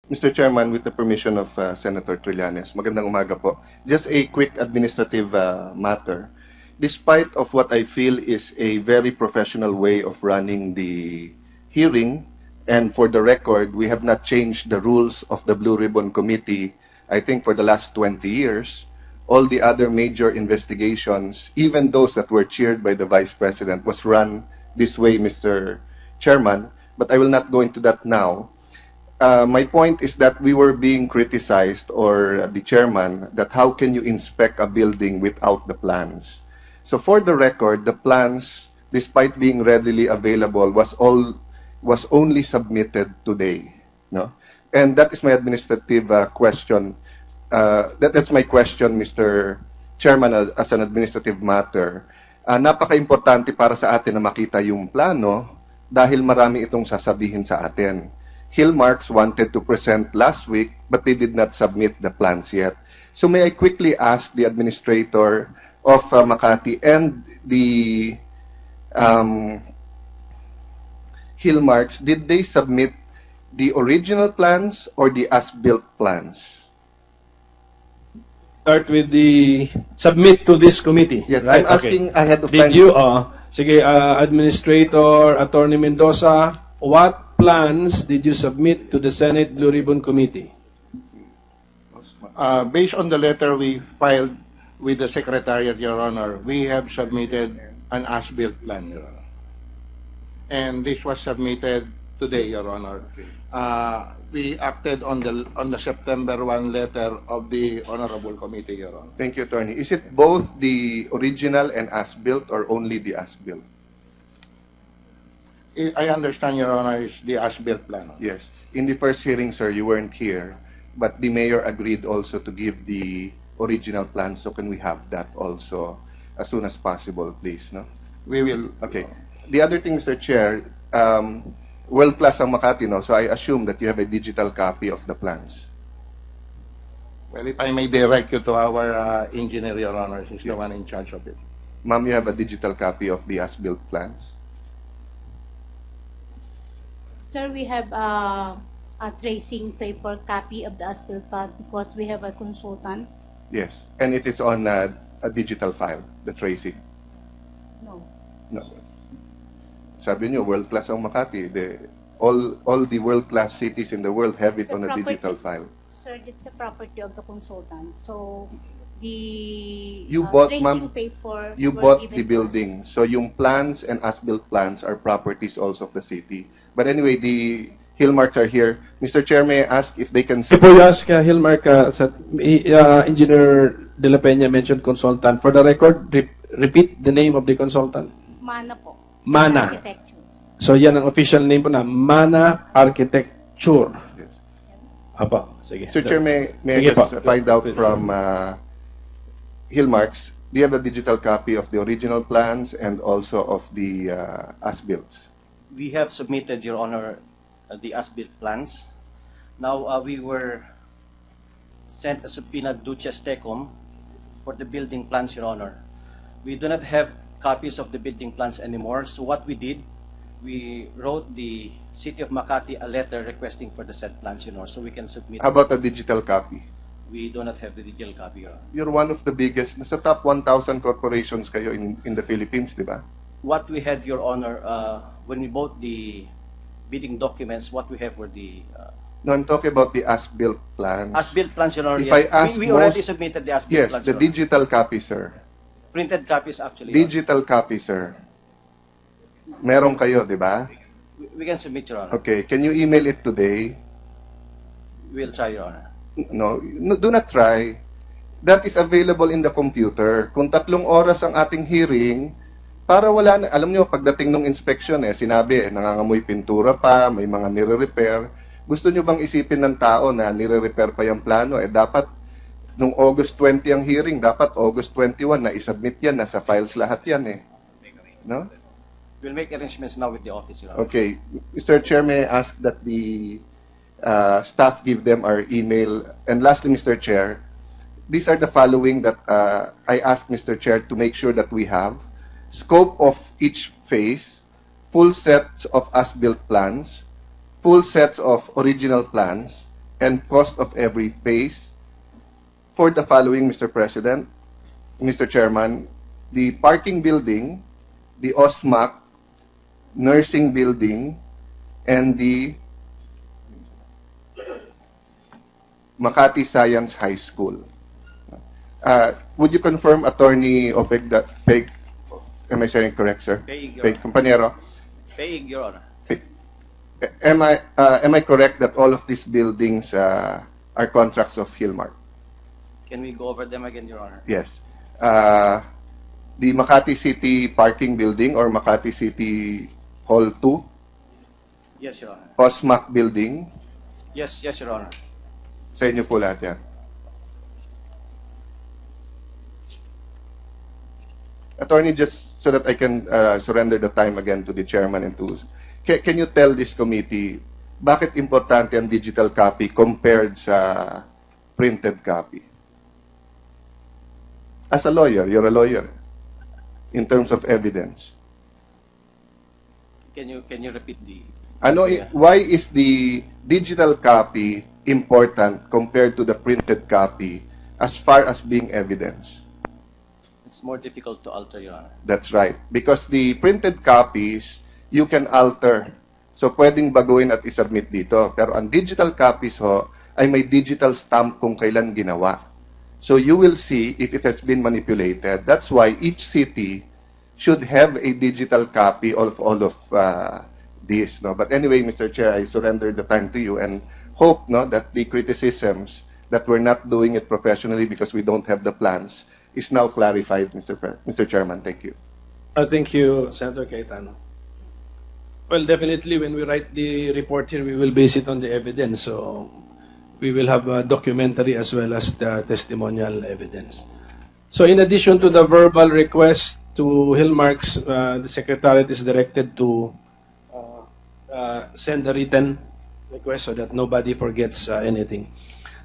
Mr. Chairman, with the permission of Senator Trillanes, magandang umaga po. Just a quick administrative matter. Despite of what I feel is a very professional way of running the hearing, and for the record, we have not changed the rules of the Blue Ribbon Committee, I think for the last 20 years. All the other major investigations, even those that were chaired by the Vice President, was run this way, Mr. Chairman, but I will not go into that now. My point is that we were being criticized, or the chairman, that how can you inspect a building without the plans? So for the record, the plans, despite being readily available, was only submitted today. No? And that is my administrative question. That's my question, Mr. Chairman, as an administrative matter. Napaka-importante para sa atin na makita yung plano dahil marami itong sasabihin sa atin. Hillmarks wanted to present last week, but they did not submit the plans yet. So may I quickly ask the administrator of Makati and the Hillmarks, did they submit the original plans or the as-built plans? Start with the submit to this committee. Yes, right? I'm asking ahead of Did time. you, sige, Administrator Attorney Mendoza, what plans did you submit to the Senate Blue Ribbon Committee? Based on the letter we filed with the Secretariat, Your Honor, we have submitted an as-built plan, Your Honor. And this was submitted today, Your Honor. We acted on the September 1 letter of the Honorable Committee, Your Honor. Thank you, Attorney. Is it both the original and as-built or only the as-built? I understand, Your Honor, is the as-built plan. Yes. In the first hearing, sir, you weren't here, but the mayor agreed also to give the original plan. So can we have that also as soon as possible, please? No? We will. Okay. The other thing, Mr. Chair, world-class ang Makati, no? So I assume that you have a digital copy of the plans. Well, if I may direct you to our engineer, Your Honor, he's the one in charge of it. Ma'am, you have a digital copy of the as-built plans? Sir, we have a tracing paper copy of the as-built plan because we have a consultant. Yes. And it is on a digital file, the tracing? No. No. Sabi niyo, world-class ang Makati. All the world-class cities in the world have it It's a on a property. digital file. Sir, it's a property of the consultant. So, the You bought, tracing ma'am, paper you were bought given the to us. building. So yung plans and as-built plans are properties also of the city. But anyway, the Hillmarks are here. Mr. Chair, may I ask if they can... Before you ask Hillmark, Engineer De La Peña mentioned consultant. For the record, repeat the name of the consultant. Mana po. Mana. Architecture. So yan ang official name po na Mana Architecture. Yes. Apa, sige. Mr. Chair, may I Sige just po. find out from Hillmarks, do you have a digital copy of the original plans and also of the as-built? We have submitted, Your Honor, the as-built plans. Now, we were sent a subpoena Duces Tecum for the building plans, Your Honor. We do not have copies of the building plans anymore, so what we did, we wrote the City of Makati a letter requesting for the said plans, Your Honor, so we can submit. How about a digital copy? We do not have the digital copy, Your Honor. You're one of the biggest, nasa top 1,000 corporations kayo in the Philippines, di ba? What we had, Your Honor, when we bought the bidding documents, what we have were the No, I'm talking about the as-built plans. as-built plans, Your Honor. If Yes. I ask we already most- submitted the as-built Yes, plans, the Your Honor. digital copy, sir. Printed copies, actually. Your Honor. Digital copy, sir. Meron kayo, di ba? We can submit, Your Honor. Okay, can you email it today? We'll try, Your Honor. No, do not try. That is available in the computer. Kung 3 oras ang ating hearing, para wala na, alam nyo, pagdating ng inspection, sinabi, nangangamoy pintura pa, may mga nire-repair. Gusto nyo bang isipin ng tao na nire-repair pa yung plano? Dapat, nung August 20 ang hearing, dapat August 21 na isubmit yan, nasa files lahat yan No? We'll make arrangements now with the office, Your Honor. Okay. Mr. Chair, may I ask that the staff give them our email? And lastly, Mr. Chair, these are the following that I asked Mr. Chair to make sure that we have. Scope of each phase, full sets of as-built plans, full sets of original plans, and cost of every phase for the following, Mr. President, Mr. Chairman: the parking building, the OSMAC, nursing building, and the Makati Science High School. Would you confirm, Attorney Opeg, that am I saying correct, sir? Peig, Your Peig, Honor. Compañero. Peig, Your Honor. Am I correct that all of these buildings are contracts of Hillmark? Can we go over them again, Your Honor? Yes. The Makati City Parking Building or Makati City Hall 2, Yes, Your Honor. OSMAC Building, Yes, Your Honor. sa inyo po lahat yan. Attorney, just so that I can surrender the time again to the chairman and to... Can you tell this committee bakit importante ang digital copy compared sa printed copy? As a lawyer, you're a lawyer, in terms of evidence. Can you repeat the... Why is the digital copy important compared to the printed copy as far as being evidence? It's more difficult to alter, Your Honor. That's right. Because the printed copies, you can alter. So, pwedeng baguhin at isubmit dito. Pero ang digital copies ho, ay may digital stamp kung kailan ginawa. So, you will see if it has been manipulated. That's why each city should have a digital copy of all of this. No? But anyway, Mr. Chair, I surrender the time to you and hope that the criticisms that we're not doing it professionally because we don't have the plans is now clarified, Mr. Chairman. Thank you. Thank you, Senator Cayetano. Well, definitely when we write the report here, we will base it on the evidence. So we will have documentary as well as the testimonial evidence. So in addition to the verbal request to Hillmarks, the Secretariat is directed to send a written request so that nobody forgets anything.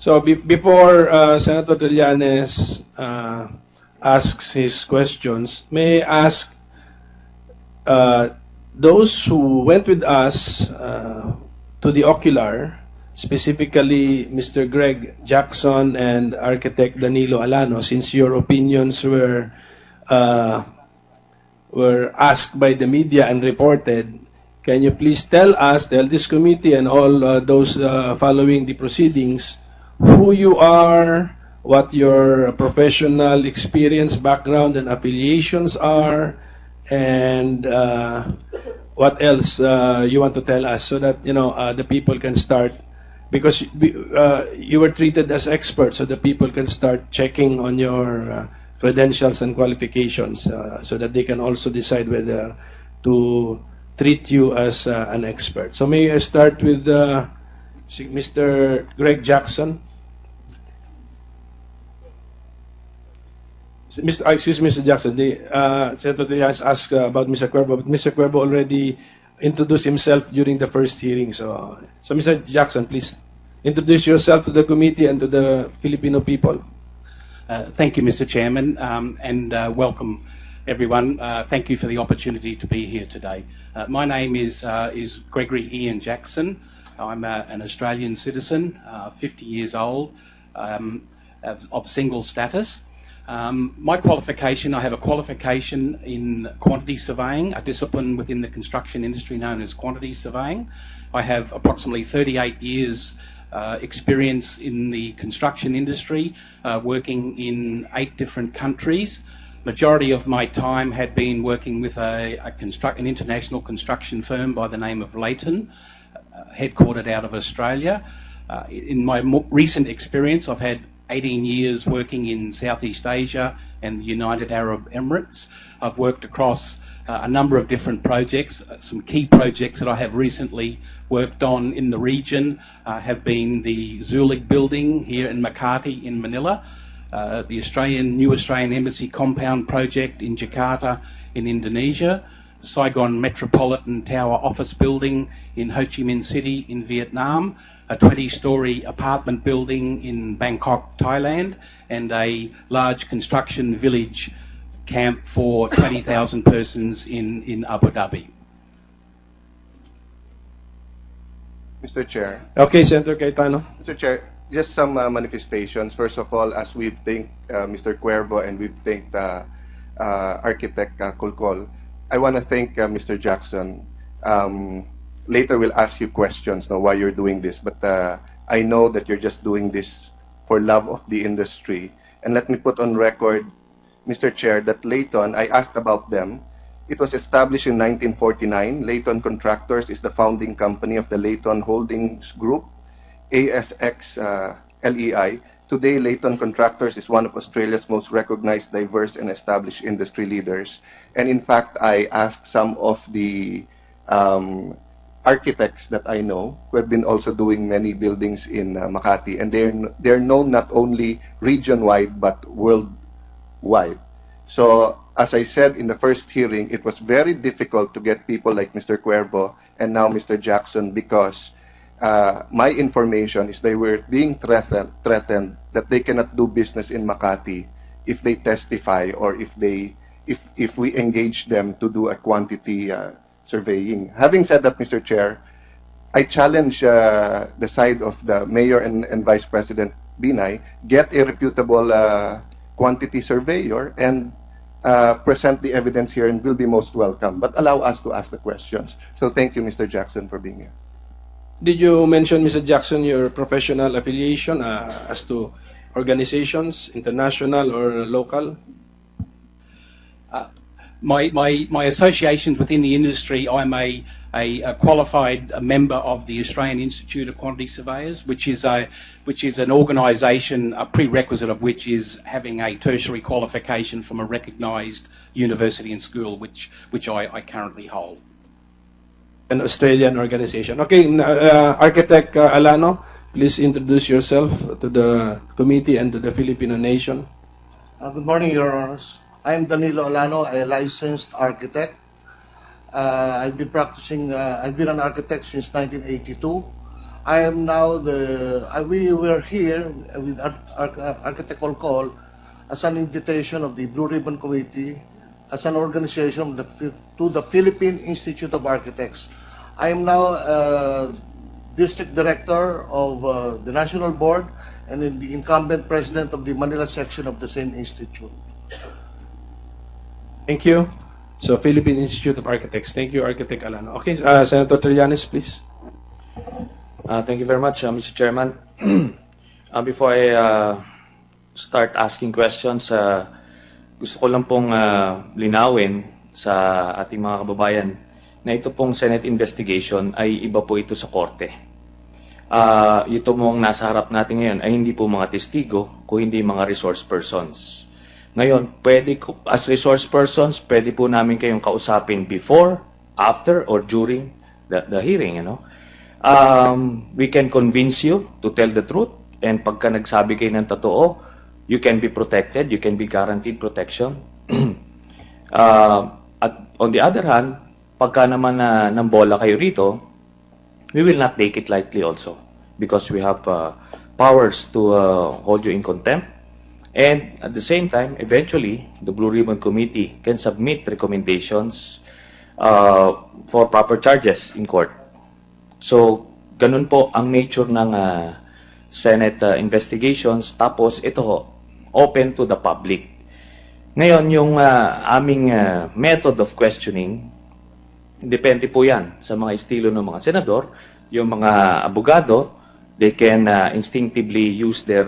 So before Senator Trillanes asks his questions, may I ask those who went with us to the ocular, specifically Mr. Greg Jackson and Architect Danilo Alano, since your opinions were asked by the media and reported, can you please tell this committee and all those following the proceedings, who you are, what your professional experience, background, and affiliations are, and what else you want to tell us so that the people can start, because you were treated as experts, so the people can start checking on your credentials and qualifications so that they can also decide whether to treat you as an expert. So may I start with Mr. Greg Jackson? Excuse me, Mr. Jackson. Senator Trillanes asked about Mr. Cuervo, but Mr. Cuervo already introduced himself during the first hearing. So Mr. Jackson, please introduce yourself to the committee and to the Filipino people. Thank you, Mr. Chairman, and welcome everyone. Thank you for the opportunity to be here today. My name is Gregory Ian Jackson. I'm an Australian citizen, 50 years old, of single status. My qualification, I have a qualification in quantity surveying, a discipline within the construction industry known as quantity surveying. I have approximately 38 years experience in the construction industry, working in 8 different countries. Majority of my time had been working with an international construction firm by the name of Leighton, headquartered out of Australia. In my recent experience, I've had 18 years working in Southeast Asia and the United Arab Emirates. I've worked across a number of different projects. Some key projects that I have recently worked on in the region have been the Zulig building here in Makati in Manila, the new Australian Embassy compound project in Jakarta in Indonesia, Saigon Metropolitan Tower office building in Ho Chi Minh City in Vietnam, a 20-story apartment building in Bangkok, Thailand, and a large construction village camp for 20,000 persons in Abu Dhabi. Mr. Chair. Okay, Senator Cayetano. Mr. Chair, just some manifestations. First of all, as we've thanked Mr. Cuervo and we've thanked Architect Kulkol, I want to thank Mr. Jackson. Later we'll ask you questions now why you're doing this, but I know that you're just doing this for love of the industry. And let me put on record, Mr. Chair, that Layton, I asked about them. It was established in 1949. Layton Contractors is the founding company of the Layton Holdings Group, ASX LEI. Today, Layton Contractors is one of Australia's most recognized, diverse, and established industry leaders. And in fact, I asked some of the architects that I know who have been also doing many buildings in Makati, and they're known not only region-wide but worldwide. So, as I said in the first hearing, it was very difficult to get people like Mr. Cuervo and now Mr. Jackson because my information is they were being threatened that they cannot do business in Makati if they testify or if we engage them to do a quantity surveying. Having said that, Mr. Chair, I challenge the side of the Mayor and Vice President Binay, get a reputable quantity surveyor and present the evidence here and will be most welcome. But allow us to ask the questions. So thank you, Mr. Jackson, for being here. Did you mention, Mr. Jackson, your professional affiliation as to organizations, international or local? My associations within the industry, I'm a qualified member of the Australian Institute of Quantity Surveyors, which is an organisation, a prerequisite of which is having a tertiary qualification from a recognised university and school, which I currently hold. An Australian organization. Okay, Architect Alano, please introduce yourself to the committee and to the Filipino nation. Good morning, Your Honors. I am Danilo Alano, a licensed architect. I've been practicing, I've been an architect since 1982. I am now we were here with Architect Kulkol as an invitation of the Blue Ribbon Committee as an organization to the Philippine Institute of Architects. I am now District Director of the National Board and the incumbent President of the Manila section of the same institute. Thank you. So, Philippine Institute of Architects. Thank you, Architect Alano. Okay, Senator Trillanes, please. Thank you very much, Mr. Chairman. Before I start asking questions, gusto ko lang pong linawin sa ating mga kababayan na ito pong Senate investigation ay iba po ito sa korte. Ito mong nasa harap natin ngayon ay hindi po mga testigo, kung hindi mga resource persons. Ngayon, as resource persons, pwede po namin kayong kausapin before, after, or during the hearing. We can convince you to tell the truth, and pagka nagsabi kayo ng totoo, you can be protected, you can be guaranteed protection. At on the other hand, pagka naman ng bola kayo rito, we will not take it lightly also, because we have powers to hold you in contempt. And at the same time, eventually, the Blue Ribbon Committee can submit recommendations for proper charges in court. So, ganun po ang nature ng Senate investigations. Tapos, ito, open to the public. Ngayon, yung aming method of questioning, depende po yan sa mga estilo ng mga senador. Yung mga abogado, they can instinctively use their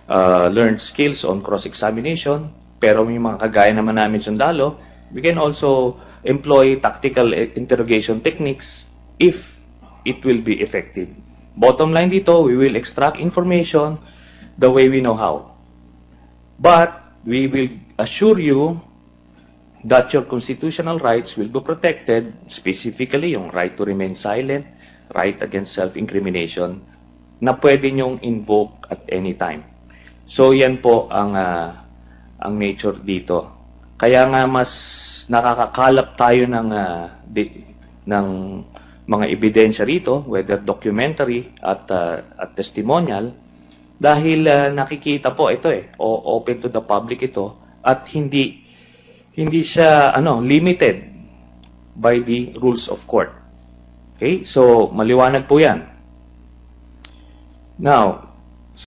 learned skills on cross-examination, pero may mga kagaya naman namin sundalo, we can also employ tactical interrogation techniques if it will be effective. Bottom line dito, we will extract information the way we know how. But we will assure you that your constitutional rights will be protected, specifically yung right to remain silent, right against self-incrimination, na pwede nyong invoke at any time. So, yan po ang nature dito. Kaya nga mas nakakakalap tayo ng mga ebidensya rito, whether documentary at testimonial, dahil nakikita po ito open to the public ito, at hindi siya limited by the rules of court. Okay, so maliwanag po yan. Now,